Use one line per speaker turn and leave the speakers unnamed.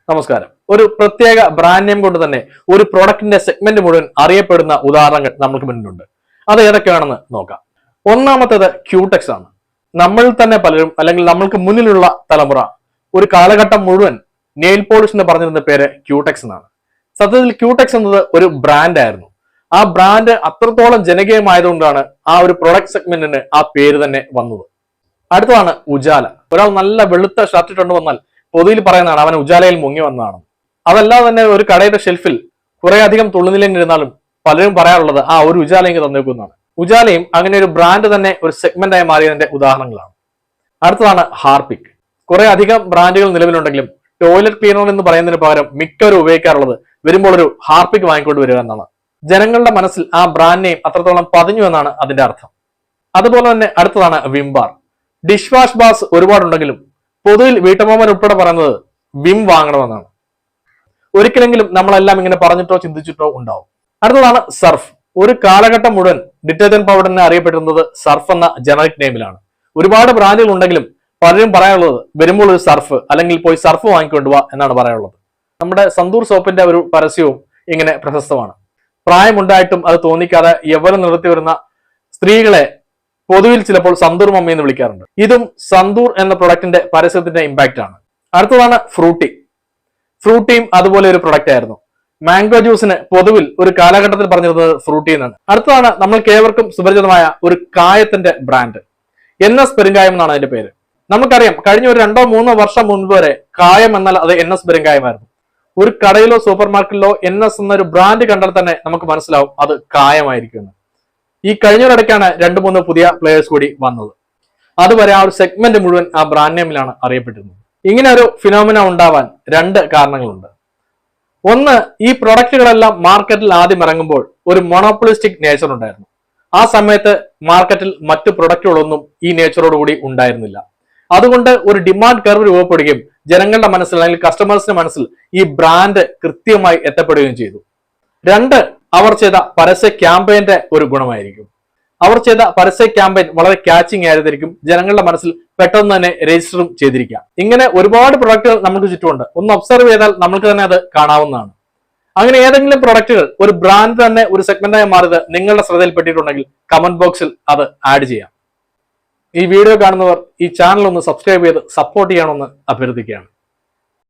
നമസ്കാരം. ഒരു പ്രത്യേക ബ്രാൻഡ് നെയിം കൊണ്ട് തന്നെ ഒരു പ്രൊഡക്റ്റിന്റെ സെഗ്മെന്റ് മുഴുവൻ അറിയപ്പെടുന്ന ഉദാഹരണങ്ങൾ നമുക്ക് മുന്നിലുണ്ട്. അത് ഏതൊക്കെയാണെന്ന് നോക്കാം. ഒന്നാമത്തേത് ക്യൂടെക്സ് ആണ്. നമ്മൾ തന്നെ പലരും അല്ലെങ്കിൽ നമ്മൾക്ക് മുന്നിലുള്ള തലമുറ ഒരു കാലഘട്ടം മുഴുവൻ നെയിൽ പോളിഷ് എന്ന് പറഞ്ഞിരുന്ന പേര് ക്യൂടെക്സ് എന്നാണ്. സത്യത്തിൽ ക്യൂടെക്സ് എന്നത് ഒരു ബ്രാൻഡ് ആയിരുന്നു. ആ ബ്രാൻഡ് അത്രത്തോളം ജനകീയമായതുകൊണ്ടാണ് ആ ഒരു പ്രൊഡക്റ്റ് സെഗ്മെന്റിന് ആ പേര് തന്നെ വന്നത്. അടുത്തതാണ് ഉജാല. ഒരാൾ നല്ല വെളുത്ത ഷർട്ട് ഇട്ടുകൊണ്ട് വന്നാൽ പൊതുവിൽ പറയുന്നതാണ് അവൻ ഉജാലയിൽ മുങ്ങി വന്നതാണ്. അതല്ലാതെ തന്നെ ഒരു കടയുടെ ഷെൽഫിൽ കുറെ അധികം തുള്ളുനിലയിരുന്നാലും പലരും പറയാറുള്ളത് ആ ഒരു ഉജാലയെങ്കിൽ തന്നേക്കുന്നതാണ്. ഉജാലയും അങ്ങനെ ഒരു ബ്രാൻഡ് തന്നെ ഒരു സെഗ്മെന്റായി മാറിയതിന്റെ ഉദാഹരണങ്ങളാണ്. അടുത്തതാണ് ഹാർപിക്. കുറെ അധികം ബ്രാൻഡുകൾ നിലവിലുണ്ടെങ്കിലും ടോയ്ലറ്റ് ക്ലീനർ എന്ന് പറയുന്നതിന് പകരം മിക്കവരും ഉപയോഗിക്കാറുള്ളത് വരുമ്പോൾ ഒരു ഹാർപിക് വാങ്ങിക്കൊണ്ട് വരിക എന്നാണ്. ജനങ്ങളുടെ മനസ്സിൽ ആ ബ്രാൻഡ് നെയിം അത്രത്തോളം പതിഞ്ഞു എന്നാണ് അതിന്റെ അർത്ഥം. അതുപോലെ തന്നെ അടുത്തതാണ് Vim bar. Dish wash bars ഒരുപാടുണ്ടെങ്കിലും പൊതുവിൽ വീട്ടമ്മമാർ ഉൾപ്പെടെ പറയുന്നത് വിം വാങ്ങണമെന്നാണ്. ഒരിക്കലെങ്കിലും നമ്മളെല്ലാം ഇങ്ങനെ പറഞ്ഞിട്ടോ ചിന്തിച്ചിട്ടോ ഉണ്ടാവും. അടുത്തതാണ് സർഫ്. ഒരു കാലഘട്ടം മുഴുവൻ ഡിറ്റർജന്റ് പൗഡറിനെ അറിയപ്പെടുന്നത് സർഫ് എന്ന ജനറിക് നെയിമിലാണ്. ഒരുപാട് ബ്രാൻഡുകൾ ഉണ്ടെങ്കിലും പലരും പറയാനുള്ളത് വരുമ്പോൾ ഒരു സർഫ് അല്ലെങ്കിൽ പോയി സർഫ് വാങ്ങിക്കൊണ്ടുപോവാ എന്നാണ് പറയാനുള്ളത്. നമ്മുടെ സന്തൂർ സോപ്പിന്റെ ഒരു പരസ്യവും ഇങ്ങനെ പ്രശസ്തമാണ്. പ്രായമുണ്ടായിട്ടും അത് തോന്നിക്കാതെ യൗവനം നിർത്തി വരുന്ന സ്ത്രീകളെ പൊതുവിൽ ചിലപ്പോൾ സന്തൂർ മമ്മി എന്ന് വിളിക്കാറുണ്ട്. ഇതും സന്തൂർ എന്ന പ്രൊഡക്റ്റിന്റെ പരസ്യത്തിന്റെ ഇമ്പാക്റ്റ് ആണ്. അടുത്തതാണ് ഫ്രൂട്ടി. ഫ്രൂട്ടിയും അതുപോലെ ഒരു പ്രൊഡക്റ്റ് ആയിരുന്നു. മാംഗോ ജ്യൂസിന് പൊതുവിൽ ഒരു കാലഘട്ടത്തിൽ പറഞ്ഞിരുന്നത് ഫ്രൂട്ടി എന്നാണ്. അടുത്തതാണ് നമ്മൾക്ക് ഏവർക്കും സുപരിചിതമായ ഒരു കായത്തിന്റെ ബ്രാൻഡ്. NS പെരുങ്കായം എന്നാണ് അതിന്റെ പേര്. നമുക്കറിയാം കഴിഞ്ഞ ഒരു 2-3 വർഷം മുൻപ് വരെ കായം എന്നാൽ അത് NS പെരുങ്കായമായിരുന്നു. ഒരു കടയിലോ സൂപ്പർ മാർക്കറ്റിലോ NS എന്നൊരു ബ്രാൻഡ് കണ്ടാൽ തന്നെ നമുക്ക് മനസ്സിലാവും അത് കായമായിരിക്കും. ഈ കഴിഞ്ഞൊരിടയ്ക്കാണ് 2-3 പുതിയ പ്ലേയേഴ്സ് കൂടി വന്നത്. അതുവരെ ആ ഒരു സെഗ്മെന്റ് മുഴുവൻ ആ ബ്രാൻഡ് നെയിമിലാണ് അറിയപ്പെട്ടിരുന്നത്. ഇങ്ങനെ ഒരു ഫിനോമിന ഉണ്ടാവാൻ 2 കാരണങ്ങളുണ്ട്. ഒന്ന്, ഈ പ്രൊഡക്റ്റുകളെല്ലാം മാർക്കറ്റിൽ ആദ്യം ഇറങ്ങുമ്പോൾ ഒരു മൊണോപ്പൊളിസ്റ്റിക് നേച്ചർ ഉണ്ടായിരുന്നു. ആ സമയത്ത് മാർക്കറ്റിൽ മറ്റു പ്രൊഡക്റ്റുകളൊന്നും ഈ നേച്ചറോട് കൂടി ഉണ്ടായിരുന്നില്ല. അതുകൊണ്ട് ഒരു ഡിമാൻഡ് കർവ് രൂപപ്പെടുകയും ജനങ്ങളുടെ മനസ്സിൽ അല്ലെങ്കിൽ കസ്റ്റമേഴ്സിന്റെ മനസ്സിൽ ഈ ബ്രാൻഡ് കൃത്യമായി എത്തപ്പെടുകയും ചെയ്തു. 2, അവർ ചെയ്ത പരസ്യ ക്യാമ്പയിന്റെ ഒരു ഗുണമായിരിക്കും. അവർ ചെയ്ത പരസ്യ ക്യാമ്പയിൻ വളരെ ക്യാച്ചിങ് ആയിരിക്കും. ജനങ്ങളുടെ മനസ്സിൽ പെട്ടെന്ന് തന്നെ രജിസ്റ്ററും ചെയ്തിരിക്കാം. ഇങ്ങനെ ഒരുപാട് പ്രൊഡക്റ്റുകൾ നമുക്ക് ചുറ്റുമുണ്ട്. ഒന്ന് ഒബ്സർവ് ചെയ്താൽ നമുക്ക് തന്നെ അത് കാണാവുന്നതാണ്. അങ്ങനെ ഏതെങ്കിലും പ്രൊഡക്റ്റുകൾ ഒരു ബ്രാൻഡ് തന്നെ ഒരു സെഗ്മെന്റായി മാറിയത് നിങ്ങളുടെ ശ്രദ്ധയിൽപ്പെട്ടിട്ടുണ്ടെങ്കിൽ കമന്റ് ബോക്സിൽ അത് ആഡ് ചെയ്യാം. ഈ വീഡിയോ കാണുന്നവർ ഈ ചാനൽ ഒന്ന് സബ്സ്ക്രൈബ് ചെയ്ത് സപ്പോർട്ട് ചെയ്യണമെന്ന് അഭ്യർത്ഥിക്കുകയാണ്.